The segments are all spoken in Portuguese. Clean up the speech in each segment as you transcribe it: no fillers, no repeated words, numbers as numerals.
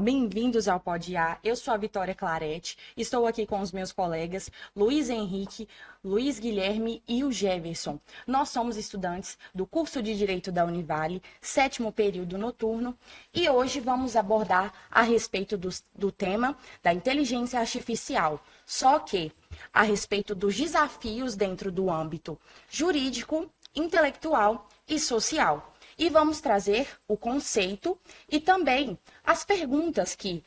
bem-vindos ao Pod A. Eu sou a Vitória Clarete, estou aqui com os meus colegas Luiz Henrique, Luiz Guilherme e o Jefferson. Nós somos estudantes do curso de Direito da Univale, 7º período noturno, e hoje vamos abordar a respeito do tema da inteligência artificial, só que a respeito dos desafios dentro do âmbito jurídico, intelectual e social. E vamos trazer o conceito e também as perguntas que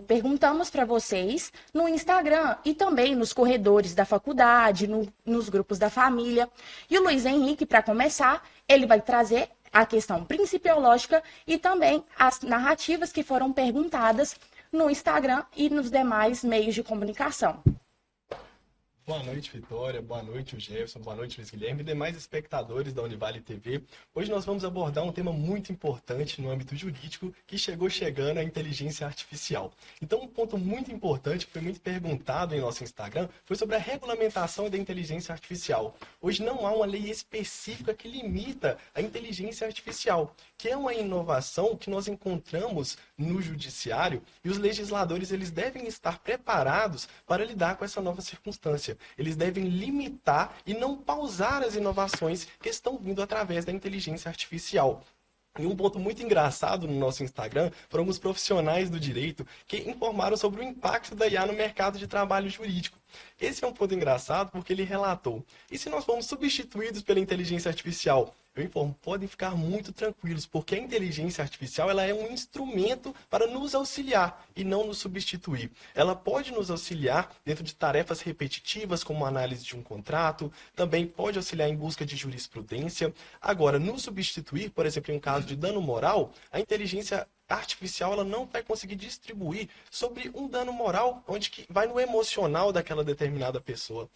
perguntamos para vocês no Instagram e também nos corredores da faculdade, nos grupos da família. E o Luiz Henrique, para começar, ele vai trazer a questão principiológica e também as narrativas que foram perguntadas no Instagram e nos demais meios de comunicação. Boa noite, Vitória. Boa noite, o Jefferson. Boa noite, Luiz Guilherme e demais espectadores da Univale TV. Hoje nós vamos abordar um tema muito importante no âmbito jurídico que chegando a inteligência artificial. Então, um ponto muito importante que foi muito perguntado em nosso Instagram foi sobre a regulamentação da inteligência artificial. Hoje não há uma lei específica que limita a inteligência artificial, que é uma inovação que nós encontramos no judiciário e os legisladores eles devem estar preparados para lidar com essa nova circunstância. Eles devem limitar e não pausar as inovações que estão vindo através da inteligência artificial. E um ponto muito engraçado no nosso Instagram foram os profissionais do direito que informaram sobre o impacto da IA no mercado de trabalho jurídico. Esse é um ponto engraçado porque ele relatou: e se nós formos substituídos pela inteligência artificial? Eu informo, podem ficar muito tranquilos, porque a inteligência artificial ela é um instrumento para nos auxiliar e não nos substituir. Ela pode nos auxiliar dentro de tarefas repetitivas, como a análise de um contrato, também pode auxiliar em busca de jurisprudência. Agora, nos substituir, por exemplo, em um caso de dano moral, a inteligência artificial ela não vai conseguir distribuir sobre um dano moral, onde que vai no emocional daquela determinada pessoa.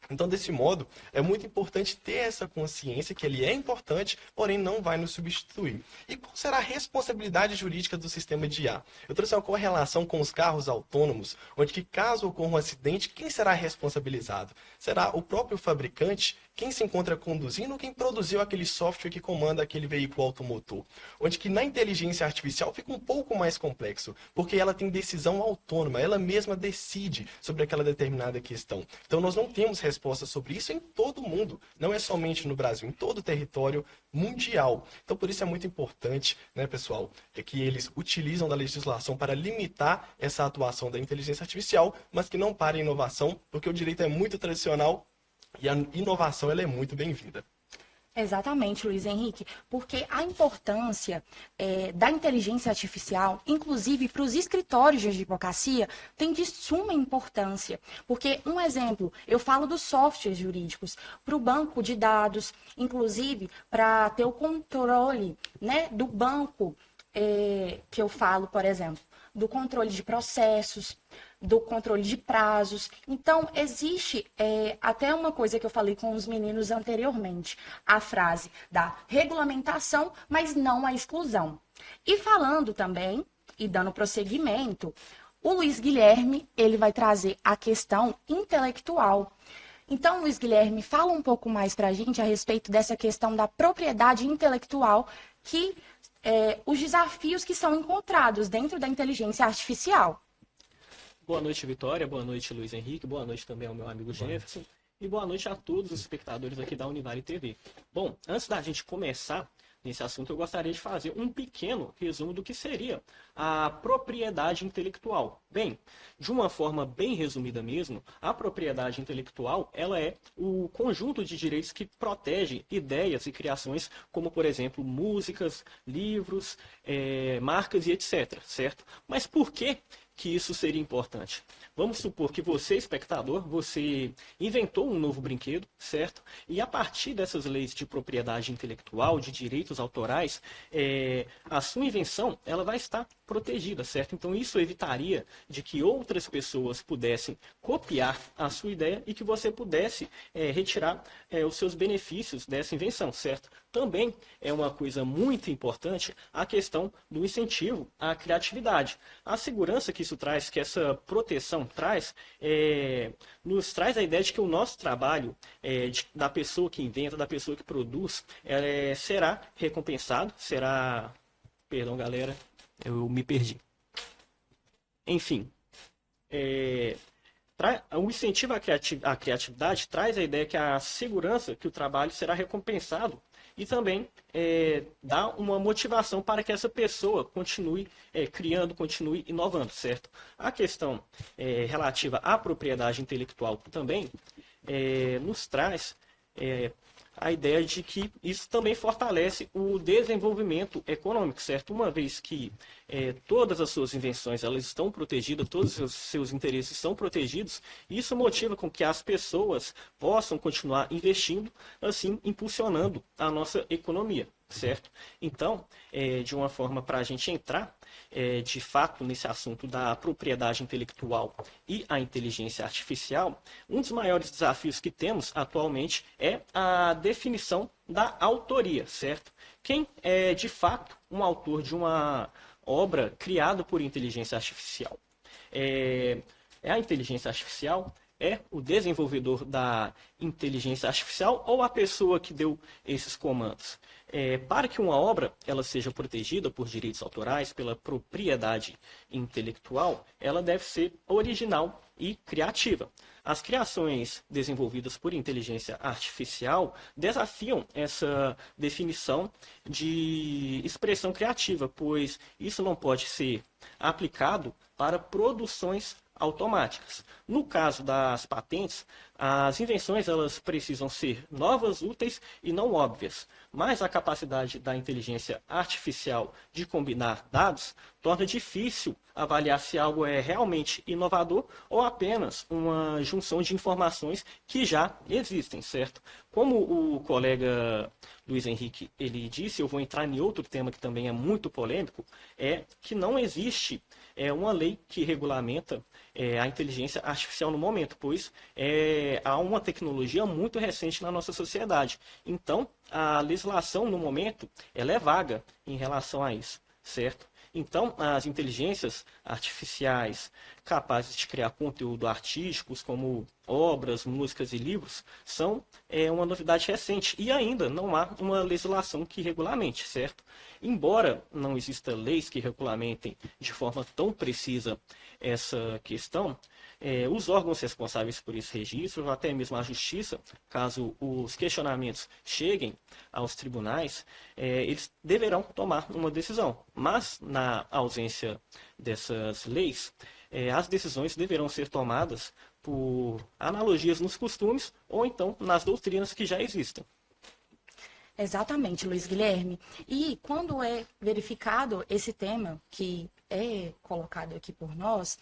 Então, desse modo, é muito importante ter essa consciência que ele é importante, porém não vai nos substituir. E qual será a responsabilidade jurídica do sistema de IA? Eu trouxe uma correlação com os carros autônomos, onde que caso ocorra um acidente, quem será responsabilizado? Será o próprio fabricante, quem se encontra conduzindo ou quem produziu aquele software que comanda aquele veículo automotor? Onde que na inteligência artificial fica um pouco mais complexo, porque ela tem decisão autônoma, ela mesma decide sobre aquela determinada questão. Então, nós não temos resposta sobre isso em todo o mundo, não é somente no Brasil, em todo o território mundial. Então, por isso é muito importante, né, pessoal, que eles utilizam da legislação para limitar essa atuação da inteligência artificial, mas que não pare a inovação, porque o direito é muito tradicional e a inovação ela é muito bem-vinda. Exatamente, Luiz Henrique, porque a importância da inteligência artificial, inclusive para os escritórios de advocacia, tem de suma importância. Porque, um exemplo, eu falo dos softwares jurídicos, para o banco de dados, inclusive para ter o controle, né, do banco, que eu falo, por exemplo, do controle de processos, do controle de prazos. Então, existe até uma coisa que eu falei com os meninos anteriormente, a frase da regulamentação, mas não a exclusão. E falando também, e dando prosseguimento, o Luiz Guilherme, ele vai trazer a questão intelectual. Então, Luiz Guilherme, fala um pouco mais para a gente a respeito dessa questão da propriedade intelectual, que os desafios que são encontrados dentro da inteligência artificial. Boa noite, Vitória. Boa noite, Luiz Henrique. Boa noite também ao meu amigo Jefferson. E boa noite a todos os espectadores aqui da Univale TV. Bom, antes da gente começar nesse assunto, eu gostaria de fazer um pequeno resumo do que seria a propriedade intelectual. Bem, de uma forma bem resumida mesmo, a propriedade intelectual ela é o conjunto de direitos que protege ideias e criações, como, por exemplo, músicas, livros, marcas e etc. Certo? Mas por que isso seria importante? Vamos supor que você, espectador, você inventou um novo brinquedo, certo? E a partir dessas leis de propriedade intelectual, de direitos autorais, a sua invenção ela vai estar protegida, certo? Então isso evitaria de que outras pessoas pudessem copiar a sua ideia e que você pudesse retirar os seus benefícios dessa invenção, certo? Também é uma coisa muito importante a questão do incentivo à criatividade. A segurança que isso traz, que essa proteção traz, nos traz a ideia de que o nosso trabalho, da pessoa que inventa, da pessoa que produz, será recompensado, será... Perdão, galera, eu me perdi. Enfim, o incentivo à criatividade traz a ideia que a segurança que o trabalho será recompensado e também dá uma motivação para que essa pessoa continue criando, continue inovando, certo? A questão relativa à propriedade intelectual também nos traz a ideia de que isso também fortalece o desenvolvimento econômico, certo? Uma vez que todas as suas invenções elas estão protegidas, todos os seus interesses são protegidos, isso motiva com que as pessoas possam continuar investindo, assim, impulsionando a nossa economia, certo? Então, de uma forma para a gente entrar, de fato, nesse assunto da propriedade intelectual e a inteligência artificial, um dos maiores desafios que temos atualmente é a definição da autoria, certo? Quem é, de fato, um autor de uma obra criada por inteligência artificial? A inteligência artificial? É o desenvolvedor da inteligência artificial ou a pessoa que deu esses comandos? Para que uma obra ela seja protegida por direitos autorais, pela propriedade intelectual, ela deve ser original e criativa. As criações desenvolvidas por inteligência artificial desafiam essa definição de expressão criativa, pois isso não pode ser aplicado para produções automáticas. No caso das patentes, as invenções elas precisam ser novas, úteis e não óbvias, mas a capacidade da inteligência artificial de combinar dados torna difícil avaliar se algo é realmente inovador ou apenas uma junção de informações que já existem, certo? Como o colega Luiz Henrique ele disse, eu vou entrar em outro tema que também é muito polêmico, é que não existe uma lei que regulamenta a inteligência artificial no momento, pois há uma tecnologia muito recente na nossa sociedade. Então, a legislação no momento ela é vaga em relação a isso, certo? Então, as inteligências artificiais capazes de criar conteúdo artísticos, como obras, músicas e livros, são uma novidade recente e ainda não há uma legislação que regulamente, certo? Embora não exista leis que regulamentem de forma tão precisa essa questão, os órgãos responsáveis por esse registro, ou até mesmo a justiça, caso os questionamentos cheguem aos tribunais, eles deverão tomar uma decisão. Mas, na ausência dessas leis, as decisões deverão ser tomadas por analogias nos costumes ou então nas doutrinas que já existem. Exatamente, Luiz Guilherme. E quando é verificado esse tema que é colocado aqui por nós,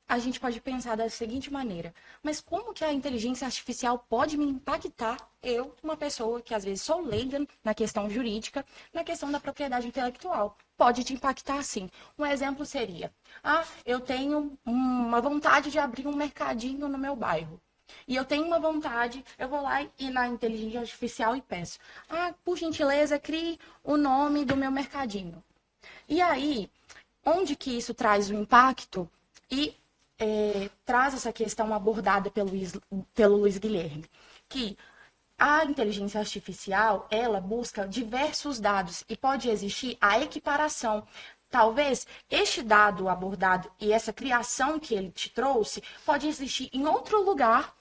a gente pode pensar da seguinte maneira: mas como que a inteligência artificial pode me impactar, eu, uma pessoa que às vezes sou leiga na questão jurídica, na questão da propriedade intelectual? Pode te impactar sim. Um exemplo seria, eu tenho uma vontade de abrir um mercadinho no meu bairro. E eu tenho uma vontade, eu vou lá e na inteligência artificial e peço, por gentileza, crie o nome do meu mercadinho. E aí, onde que isso traz o impacto e traz essa questão abordada pelo Luiz Guilherme, que a inteligência artificial, ela busca diversos dados e pode existir a equiparação. Talvez este dado abordado e essa criação que ele te trouxe pode existir em outro lugar,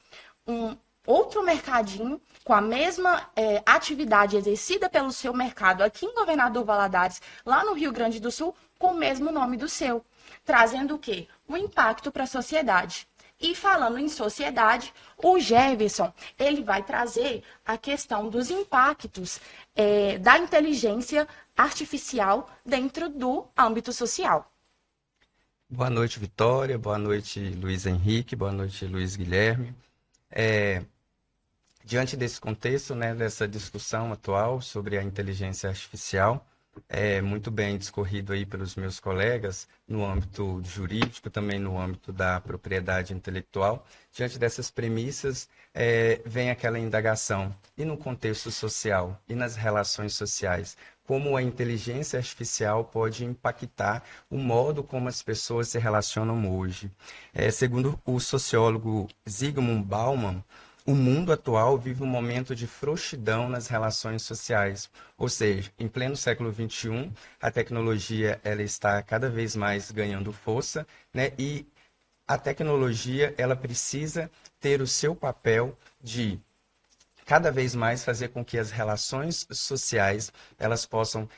outro mercadinho com a mesma atividade exercida pelo seu mercado aqui em Governador Valadares, lá no Rio Grande do Sul, com o mesmo nome do seu, trazendo o quê? Um impacto para a sociedade. E falando em sociedade, o Jefferson, ele vai trazer a questão dos impactos da inteligência artificial dentro do âmbito social. Boa noite, Vitória. Boa noite, Luiz Henrique. Boa noite, Luiz Guilherme. Diante desse contexto, né, dessa discussão atual sobre a inteligência artificial, muito bem discorrido aí pelos meus colegas no âmbito jurídico, também no âmbito da propriedade intelectual. Diante dessas premissas, vem aquela indagação, e no contexto social, e nas relações sociais, como a inteligência artificial pode impactar o modo como as pessoas se relacionam hoje. Segundo o sociólogo Zygmunt Bauman, o mundo atual vive um momento de frouxidão nas relações sociais. Ou seja, em pleno século XXI, a tecnologia ela está cada vez mais ganhando força, né? E a tecnologia ela precisa ter o seu papel de cada vez mais fazer com que as relações sociais elas possam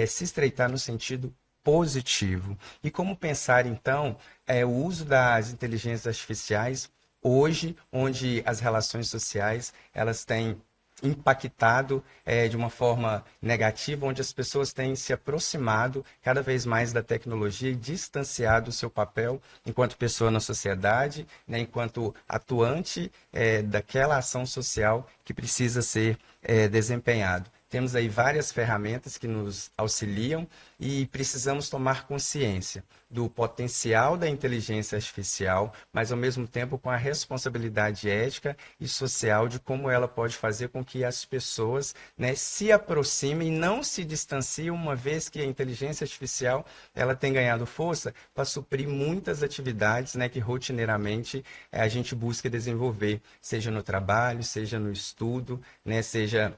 se estreitar no sentido positivo. E como pensar, então, o uso das inteligências artificiais hoje, onde as relações sociais elas têm impactado de uma forma negativa, onde as pessoas têm se aproximado cada vez mais da tecnologia e distanciado o seu papel enquanto pessoa na sociedade, né, enquanto atuante daquela ação social que precisa ser desempenhado. Temos aí várias ferramentas que nos auxiliam e precisamos tomar consciência do potencial da inteligência artificial, mas ao mesmo tempo com a responsabilidade ética e social de como ela pode fazer com que as pessoas, né, se aproximem e não se distanciem, uma vez que a inteligência artificial ela tem ganhado força para suprir muitas atividades, né, que rotineiramente a gente busca desenvolver, seja no trabalho, seja no estudo, né, seja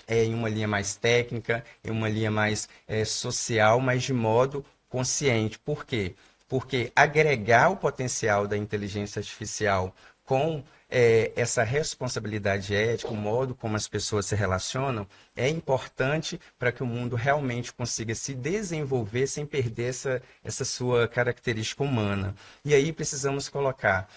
em uma linha mais técnica, em uma linha mais social, mas de modo consciente. Por quê? Porque agregar o potencial da inteligência artificial com essa responsabilidade ética, o modo como as pessoas se relacionam, é importante para que o mundo realmente consiga se desenvolver sem perder essa sua característica humana. E aí precisamos colocar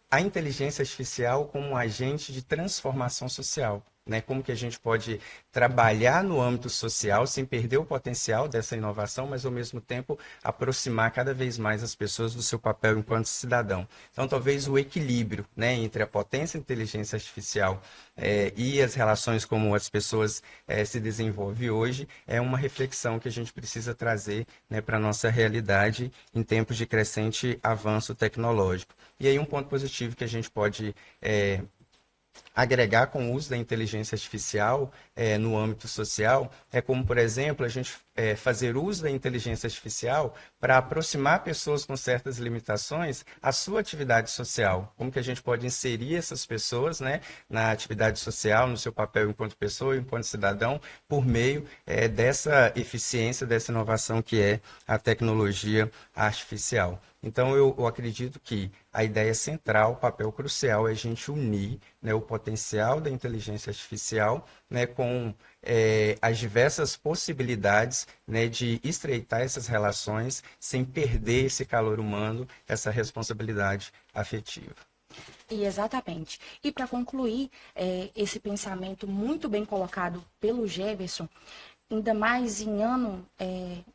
a inteligência artificial como um agente de transformação social. Né, como que a gente pode trabalhar no âmbito social sem perder o potencial dessa inovação, mas ao mesmo tempo aproximar cada vez mais as pessoas do seu papel enquanto cidadão. Então, talvez o equilíbrio, né, entre a potência da inteligência artificial e as relações como as pessoas se desenvolvem hoje é uma reflexão que a gente precisa trazer, né, para a nossa realidade em tempos de crescente avanço tecnológico. E aí um ponto positivo que a gente pode agregar com o uso da inteligência artificial no âmbito social é como, por exemplo, a gente fazer uso da inteligência artificial para aproximar pessoas com certas limitações à sua atividade social. Como que a gente pode inserir essas pessoas, né, na atividade social, no seu papel enquanto pessoa, enquanto cidadão, por meio dessa eficiência, dessa inovação que é a tecnologia artificial. Então, eu acredito que a ideia central, o papel crucial é a gente unir, né, o potencial da inteligência artificial, né, com as diversas possibilidades, né, de estreitar essas relações sem perder esse calor humano, essa responsabilidade afetiva. E exatamente. E para concluir esse pensamento muito bem colocado pelo Jefferson, ainda mais em ano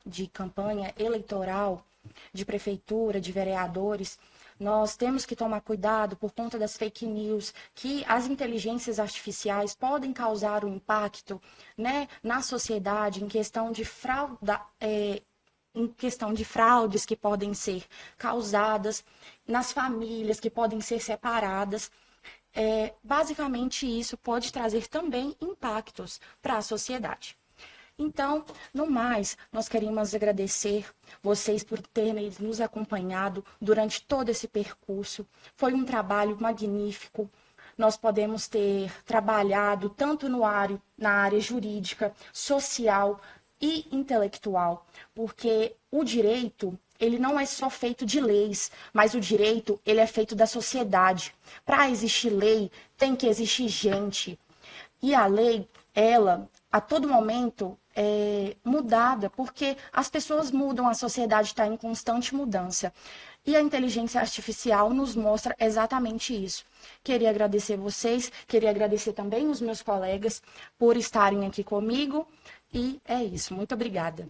de campanha eleitoral, de prefeitura, de vereadores, nós temos que tomar cuidado por conta das fake news, que as inteligências artificiais podem causar um impacto, né, na sociedade em questão de fraudes que podem ser causadas, nas famílias que podem ser separadas. Basicamente, isso pode trazer também impactos para a sociedade. Então, no mais, nós queríamos agradecer vocês por terem nos acompanhado durante todo esse percurso. Foi um trabalho magnífico. Nós podemos ter trabalhado tanto na área jurídica, social e intelectual, porque o direito, ele não é só feito de leis, mas o direito, ele é feito da sociedade. Para existir lei, tem que existir gente. E a lei, ela, a todo momento, mudada, porque as pessoas mudam, a sociedade está em constante mudança. E a inteligência artificial nos mostra exatamente isso. Queria agradecer vocês, queria agradecer também os meus colegas por estarem aqui comigo, e é isso. Muito obrigada.